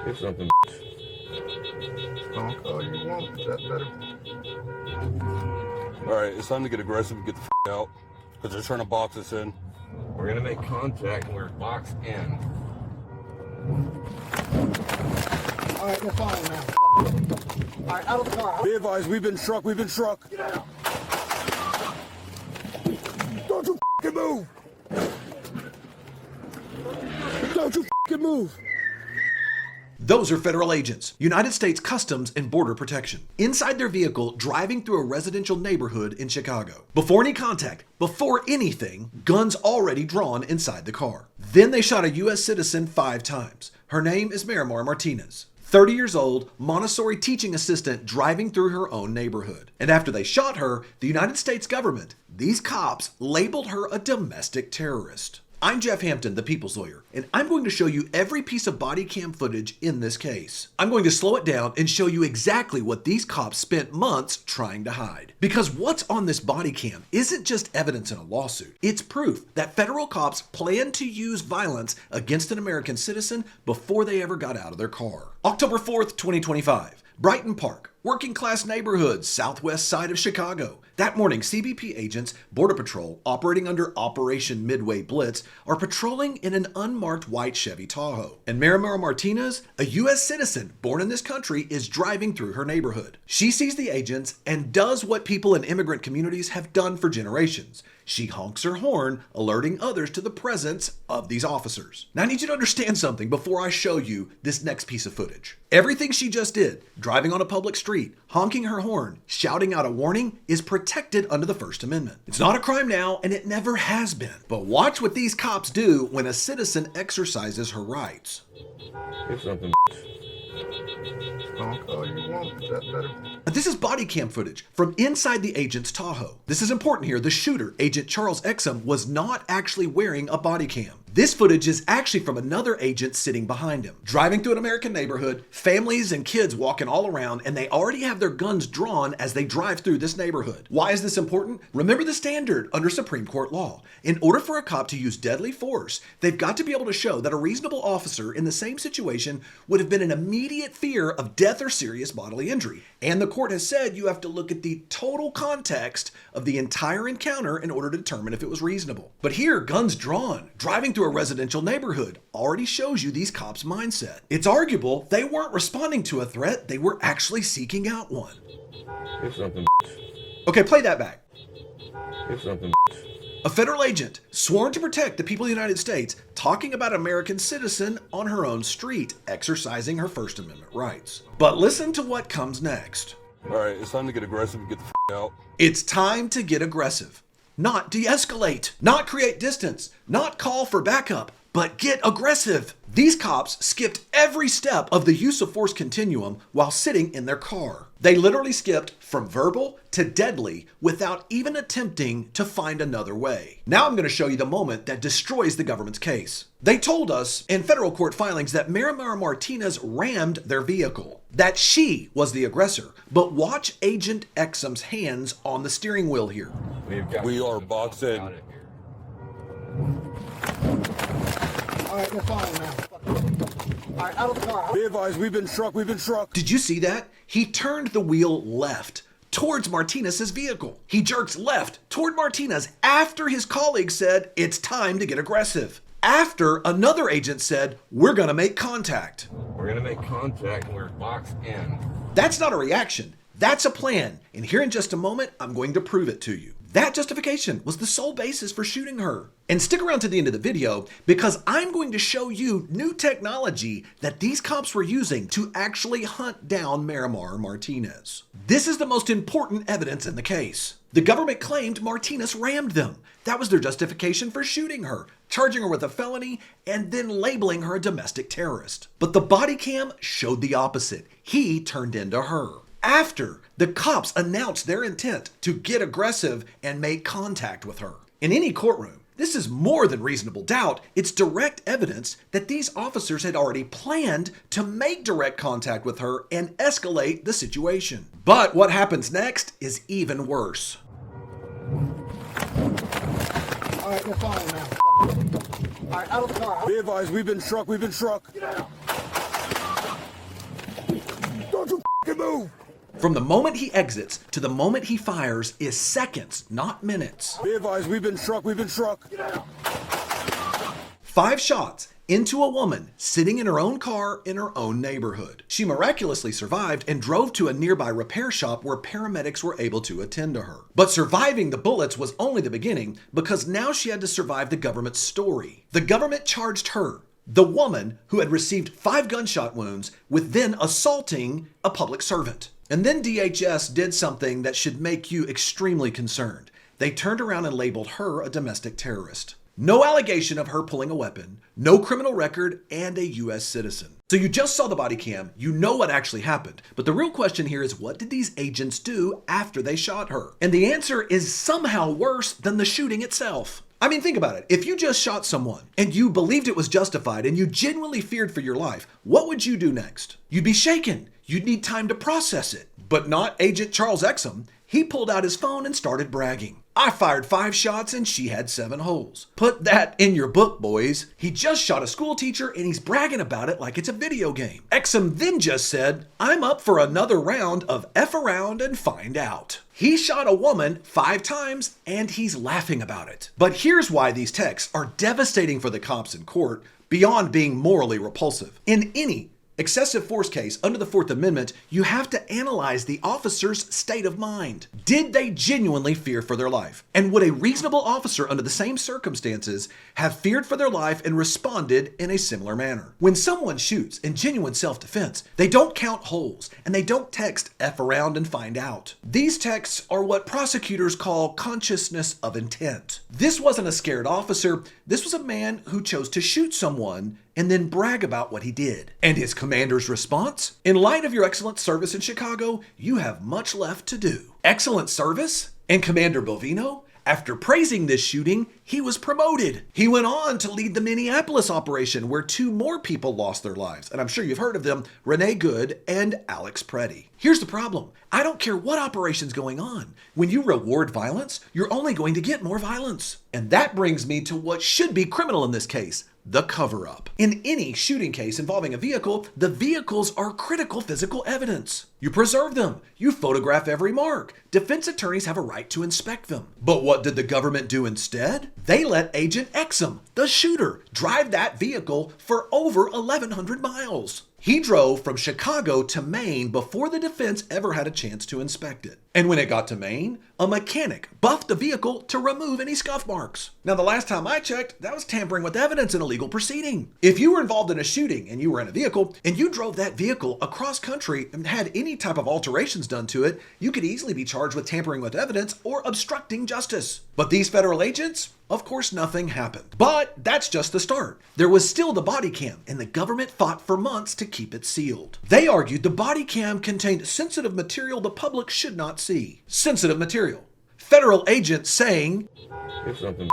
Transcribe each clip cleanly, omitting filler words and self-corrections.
It's something. Don't call you want. Is that better? Alright, it's time to get aggressive and get the out. Because they're trying to box us in. We're gonna make contact and we're boxed in. Alright, you're fine now. Alright, out of the car. Be advised, we've been struck, Get out. Don't you f***ing move! Don't you f***ing move! Those are federal agents, United States Customs and Border Protection, inside their vehicle driving through a residential neighborhood in Chicago. Before any contact, before anything, guns already drawn inside the car. Then they shot a U.S. citizen 5 times. Her name is Marimar Martinez. 30 years old, Montessori teaching assistant driving through her own neighborhood. And after they shot her, the United States government, these cops, labeled her a domestic terrorist. I'm Jeff Hampton, the People's Lawyer, and I'm going to show you every piece of body cam footage in this case. I'm going to slow it down and show you exactly what these cops spent months trying to hide. Because what's on this body cam isn't just evidence in a lawsuit. It's proof that federal cops planned to use violence against an American citizen before they ever got out of their car. October 4th, 2025. Brighton Park, working class neighborhood, southwest side of Chicago. That morning, CBP agents, Border Patrol, operating under Operation Midway Blitz, are patrolling in an unmarked white Chevy Tahoe. And Marimar Martinez, a U.S. citizen born in this country, is driving through her neighborhood. She sees the agents and does what people in immigrant communities have done for generations. She honks her horn, alerting others to the presence of these officers. Now I need you to understand something before I show you this next piece of footage. Everything she just did, driving on a public street, honking her horn, shouting out a warning, is protected under the First Amendment. It's not a crime now, and it never has been. But watch what these cops do when a citizen exercises her rights. It's something. Don't call you want. Is that better? This is body cam footage from inside the agent's Tahoe. This is important here. The shooter, Agent Charles Exum, was not actually wearing a body cam. This footage is actually from another agent sitting behind him. Driving through an American neighborhood, families and kids walking all around, and they already have their guns drawn as they drive through this neighborhood. Why is this important? Remember the standard under Supreme Court law. In order for a cop to use deadly force, they've got to be able to show that a reasonable officer in the same situation would have been in immediate fear of death or serious bodily injury. And the court has said you have to look at the total context of the entire encounter in order to determine if it was reasonable. But here, guns drawn, driving through a residential neighborhood already shows you these cops' mindset. It's arguable they weren't responding to a threat, they were actually seeking out one. It's something. Okay, play that back. It's something. A federal agent sworn to protect the people of the United States talking about an American citizen on her own street exercising her First Amendment rights. But listen to what comes next. Alright, it's time to get aggressive and get the out. It's time to get aggressive. Not de-escalate, not create distance, not call for backup, but get aggressive. These cops skipped every step of the use of force continuum while sitting in their car. They literally skipped from verbal to deadly without even attempting to find another way. Now I'm going to show you the moment that destroys the government's case. They told us in federal court filings that Marimar Martinez rammed their vehicle, that she was the aggressor. But watch Agent Exum's hands on the steering wheel here. We are boxed in. Alright, you're fine now. Alright, out of the car. Be advised, we've been struck. Did you see that? He turned the wheel left towards Martinez's vehicle. He jerks left toward Martinez after his colleague said, it's time to get aggressive. After another agent said, we're gonna make contact. We're gonna make contact and we're boxed in. That's not a reaction. That's a plan. And here in just a moment, I'm going to prove it to you. That justification was the sole basis for shooting her. And stick around to the end of the video because I'm going to show you new technology that these cops were using to actually hunt down Marimar Martinez. This is the most important evidence in the case. The government claimed Martinez rammed them. That was their justification for shooting her, charging her with a felony, and then labeling her a domestic terrorist. But the body cam showed the opposite. He turned into her. After the cops announced their intent to get aggressive and make contact with her. In any courtroom, this is more than reasonable doubt. It's direct evidence that these officers had already planned to make direct contact with her and escalate the situation. But what happens next is even worse. Alright, you're fine now. Alright, out of the car. Be advised, we've been struck. Get out. From the moment he exits to the moment he fires is seconds, not minutes. Be advised, we've been struck. 5 shots into a woman sitting in her own car in her own neighborhood. She miraculously survived and drove to a nearby repair shop where paramedics were able to attend to her. But surviving the bullets was only the beginning, because now she had to survive the government's story. The government charged her, the woman who had received 5 gunshot wounds, with then assaulting a public servant. And then DHS did something that should make you extremely concerned. They turned around and labeled her a domestic terrorist. No allegation of her pulling a weapon, no criminal record, and a U.S. citizen. So you just saw the body cam, you know what actually happened. But the real question here is, what did these agents do after they shot her? And the answer is somehow worse than the shooting itself. I mean, think about it. If you just shot someone and you believed it was justified and you genuinely feared for your life, what would you do next? You'd be shaken. You'd need time to process it. But not Agent Charles Exum. He pulled out his phone and started bragging. I fired 5 shots and she had 7 holes. Put that in your book, boys. He just shot a school teacher and he's bragging about it like it's a video game. Exum then just said, I'm up for another round of F around and find out. He shot a woman 5 times and he's laughing about it. But here's why these texts are devastating for the cops in court beyond being morally repulsive. In any excessive force case under the 4th Amendment, you have to analyze the officer's state of mind. Did they genuinely fear for their life? And would a reasonable officer under the same circumstances have feared for their life and responded in a similar manner? When someone shoots in genuine self-defense, they don't count holes and they don't text F around and find out. These texts are what prosecutors call consciousness of intent. This wasn't a scared officer. This was a man who chose to shoot someone and then brag about what he did. And his commander's response? In light of your excellent service in Chicago, you have much left to do. Excellent service? And Commander Bovino? After praising this shooting, he was promoted. He went on to lead the Minneapolis operation, where 2 more people lost their lives. And I'm sure you've heard of them, Renee Good and Alex Preddy. Here's the problem. I don't care what operation's going on. When you reward violence, you're only going to get more violence. And that brings me to what should be criminal in this case: the cover-up. In any shooting case involving a vehicle, the vehicles are critical physical evidence. You preserve them. You photograph every mark. Defense attorneys have a right to inspect them. But what did the government do instead? They let Agent Exum, the shooter, drive that vehicle for over 1,100 miles. He drove from Chicago to Maine before the defense ever had a chance to inspect it. And when it got to Maine, a mechanic buffed the vehicle to remove any scuff marks. Now, the last time I checked, that was tampering with evidence in a legal proceeding. If you were involved in a shooting and you were in a vehicle and you drove that vehicle across country and had any type of alterations done to it, you could easily be charged with tampering with evidence or obstructing justice. But these federal agents? Of course, nothing happened. But that's just the start. There was still the body cam, and the government fought for months to keep it sealed. They argued the body cam contained sensitive material the public should not see. Sensitive material. Federal agents saying, It's nothing.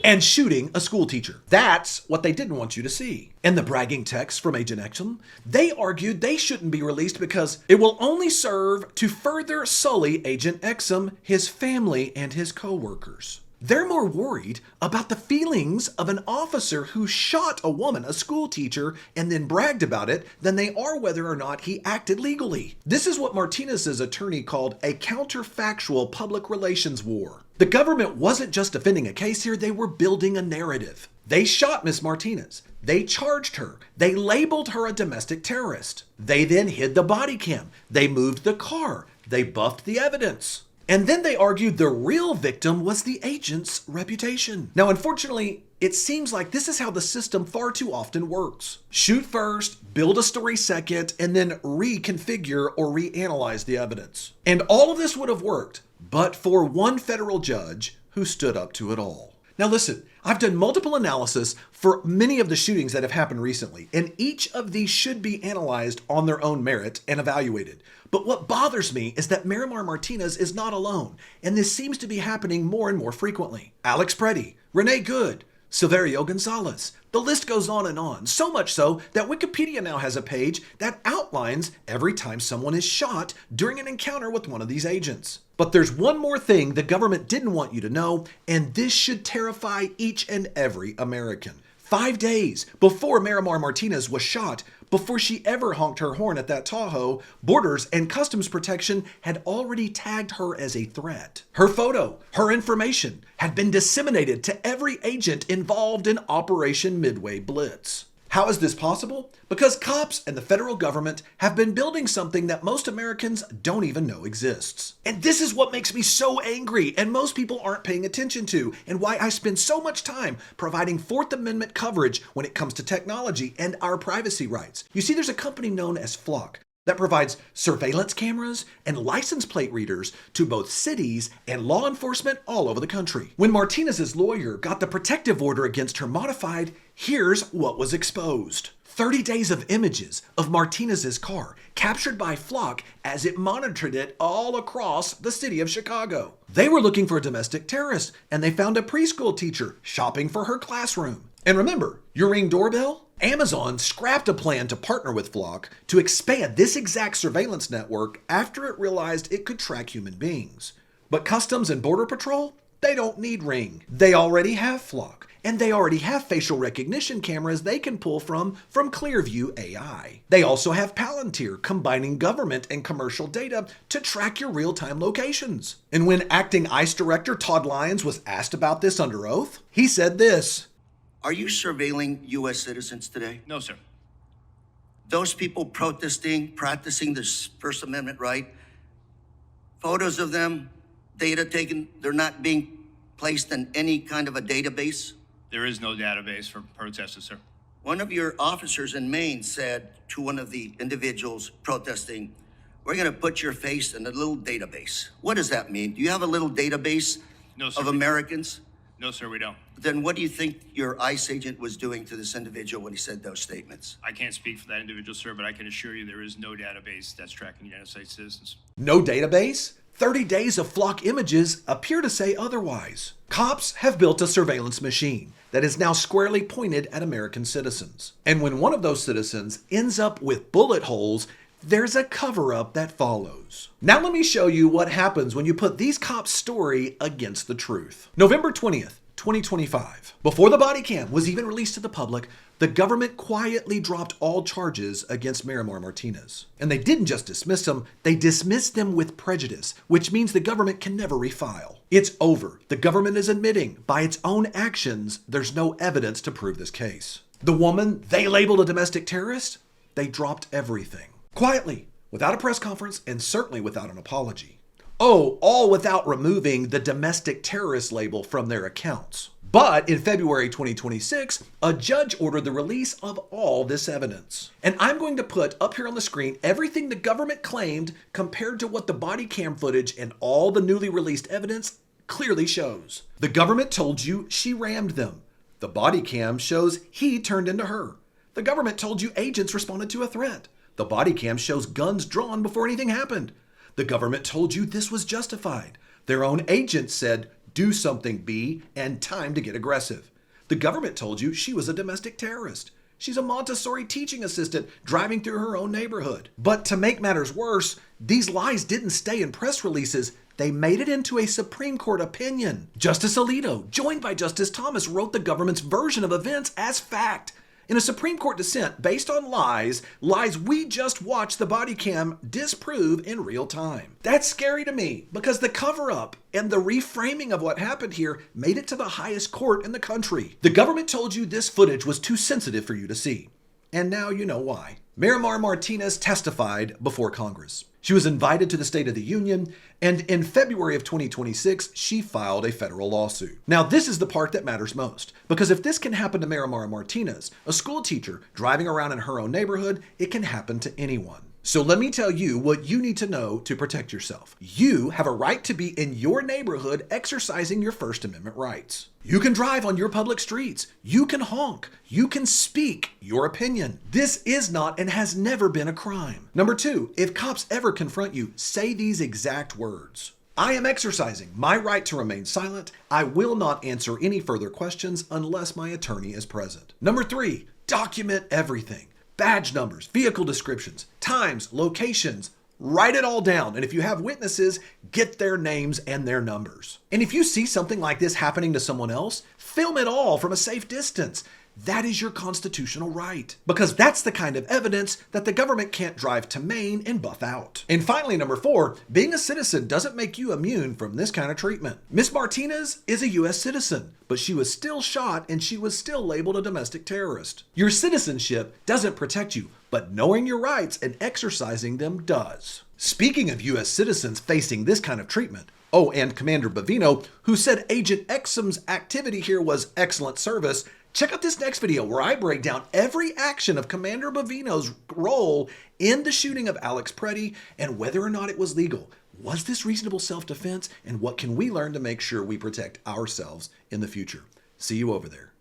and shooting a school teacher. That's what they didn't want you to see. And the bragging text from Agent Exum, they argued they shouldn't be released because it will only serve to further sully Agent Exum, his family, and his co-workers. They're more worried about the feelings of an officer who shot a woman, a school teacher, and then bragged about it than they are whether or not he acted legally. This is what Martinez's attorney called a counterfactual public relations war. The government wasn't just defending a case here, they were building a narrative. They shot Miss Martinez. They charged her. They labeled her a domestic terrorist. They then hid the body cam. They moved the car. They buffed the evidence. And then they argued the real victim was the agent's reputation. Now, unfortunately, it seems like this is how the system far too often works. Shoot first, build a story second, and then reconfigure or reanalyze the evidence. And all of this would have worked, but for one federal judge who stood up to it all. Now listen, I've done multiple analysis for many of the shootings that have happened recently, and each of these should be analyzed on their own merit and evaluated. But what bothers me is that Marimar Martinez is not alone, and this seems to be happening more and more frequently. Alex Preddy, Renee Good, Silverio Gonzalez. The list goes on, so much so that Wikipedia now has a page that outlines every time someone is shot during an encounter with one of these agents. But there's one more thing the government didn't want you to know, and this should terrify each and every American. 5 days before Marimar Martinez was shot, Before she ever honked her horn at that Tahoe, Borders and Customs Protection had already tagged her as a threat. Her photo, her information, had been disseminated to every agent involved in Operation Midway Blitz. How is this possible? Because cops and the federal government have been building something that most Americans don't even know exists. And this is what makes me so angry and most people aren't paying attention to, and why I spend so much time providing Fourth Amendment coverage when it comes to technology and our privacy rights. You see, there's a company known as Flock that provides surveillance cameras and license plate readers to both cities and law enforcement all over the country. When Martinez's lawyer got the protective order against her modified, here's what was exposed. 30 days of images of Martinez's car captured by Flock as it monitored it all across the city of Chicago. They were looking for a domestic terrorist, and they found a preschool teacher shopping for her classroom. And remember, your Ring doorbell? Amazon scrapped a plan to partner with Flock to expand this exact surveillance network after it realized it could track human beings. But Customs and Border Patrol, they don't need Ring. They already have Flock, and they already have facial recognition cameras they can pull from Clearview AI. They also have Palantir, combining government and commercial data to track your real-time locations. And when acting ICE Director Todd Lyons was asked about this under oath, he said this: "Are you surveilling U.S. citizens today? No, sir. Those people practicing this First Amendment right, photos of them, data taken, they're not being placed in any kind of a database?" There is no database for protesters, sir. One of your officers in Maine said to one of the individuals protesting, "We're going to put your face in a little database." What does that mean? Do you have a little database No, sir. of Americans? No, sir, we don't. Then what do you think your ICE agent was doing to this individual when he said those statements? I can't speak for that individual, sir, but I can assure you there is no database that's tracking United States citizens. No database? 30 days of Flock images appear to say otherwise. Cops have built a surveillance machine that is now squarely pointed at American citizens. And when one of those citizens ends up with bullet holes, there's a cover-up that follows. Now let me show you what happens when you put these cops' story against the truth. November 20th, 2025. Before the body cam was even released to the public, the government quietly dropped all charges against Marimar Martinez. And they didn't just dismiss them, they dismissed them with prejudice, which means the government can never refile. It's over. The government is admitting, by its own actions, there's no evidence to prove this case. The woman they labeled a domestic terrorist, they dropped everything. Quietly, without a press conference, and certainly without an apology. Oh, all without removing the domestic terrorist label from their accounts. But in February 2026, a judge ordered the release of all this evidence. And I'm going to put up here on the screen everything the government claimed compared to what the body cam footage and all the newly released evidence clearly shows. The government told you she rammed them. The body cam shows he turned into her. The government told you agents responded to a threat. The body cam shows guns drawn before anything happened. The government told you this was justified. Their own agents said, "Do something, B, and time to get aggressive." The government told you she was a domestic terrorist. She's a Montessori teaching assistant driving through her own neighborhood. But to make matters worse, these lies didn't stay in press releases. They made it into a Supreme Court opinion. Justice Alito, joined by Justice Thomas, wrote the government's version of events as fact. In a Supreme Court dissent based on lies we just watched the body cam disprove in real time. That's scary to me because the cover-up and the reframing of what happened here made it to the highest court in the country. The government told you this footage was too sensitive for you to see. And now you know why. Marimar Martinez testified before Congress. She was invited to the State of the Union, and in February of 2026, she filed a federal lawsuit. Now, this is the part that matters most, because if this can happen to Marimar Martinez, a school teacher driving around in her own neighborhood, it can happen to anyone. So let me tell you what you need to know to protect yourself. You have a right to be in your neighborhood exercising your First Amendment rights. You can drive on your public streets. You can honk. You can speak your opinion. This is not and has never been a crime. Number 2, if cops ever confront you, say these exact words. "I am exercising my right to remain silent. I will not answer any further questions unless my attorney is present." Number 3, document everything. Badge numbers, vehicle descriptions, times, locations, write it all down. And if you have witnesses, get their names and their numbers. And if you see something like this happening to someone else, film it all from a safe distance. That is your constitutional right. Because that's the kind of evidence that the government can't drive to Maine and buff out. And finally, number 4, being a citizen doesn't make you immune from this kind of treatment. Miss Martinez is a U.S. citizen, but she was still shot and she was still labeled a domestic terrorist. Your citizenship doesn't protect you, but knowing your rights and exercising them does. Speaking of U.S. citizens facing this kind of treatment, oh, and Commander Bavino, who said Agent Exum's activity here was excellent service, check out this next video where I break down every action of Commander Bavino's role in the shooting of Alex Preddy and whether or not it was legal. Was this reasonable self-defense? And what can we learn to make sure we protect ourselves in the future? See you over there.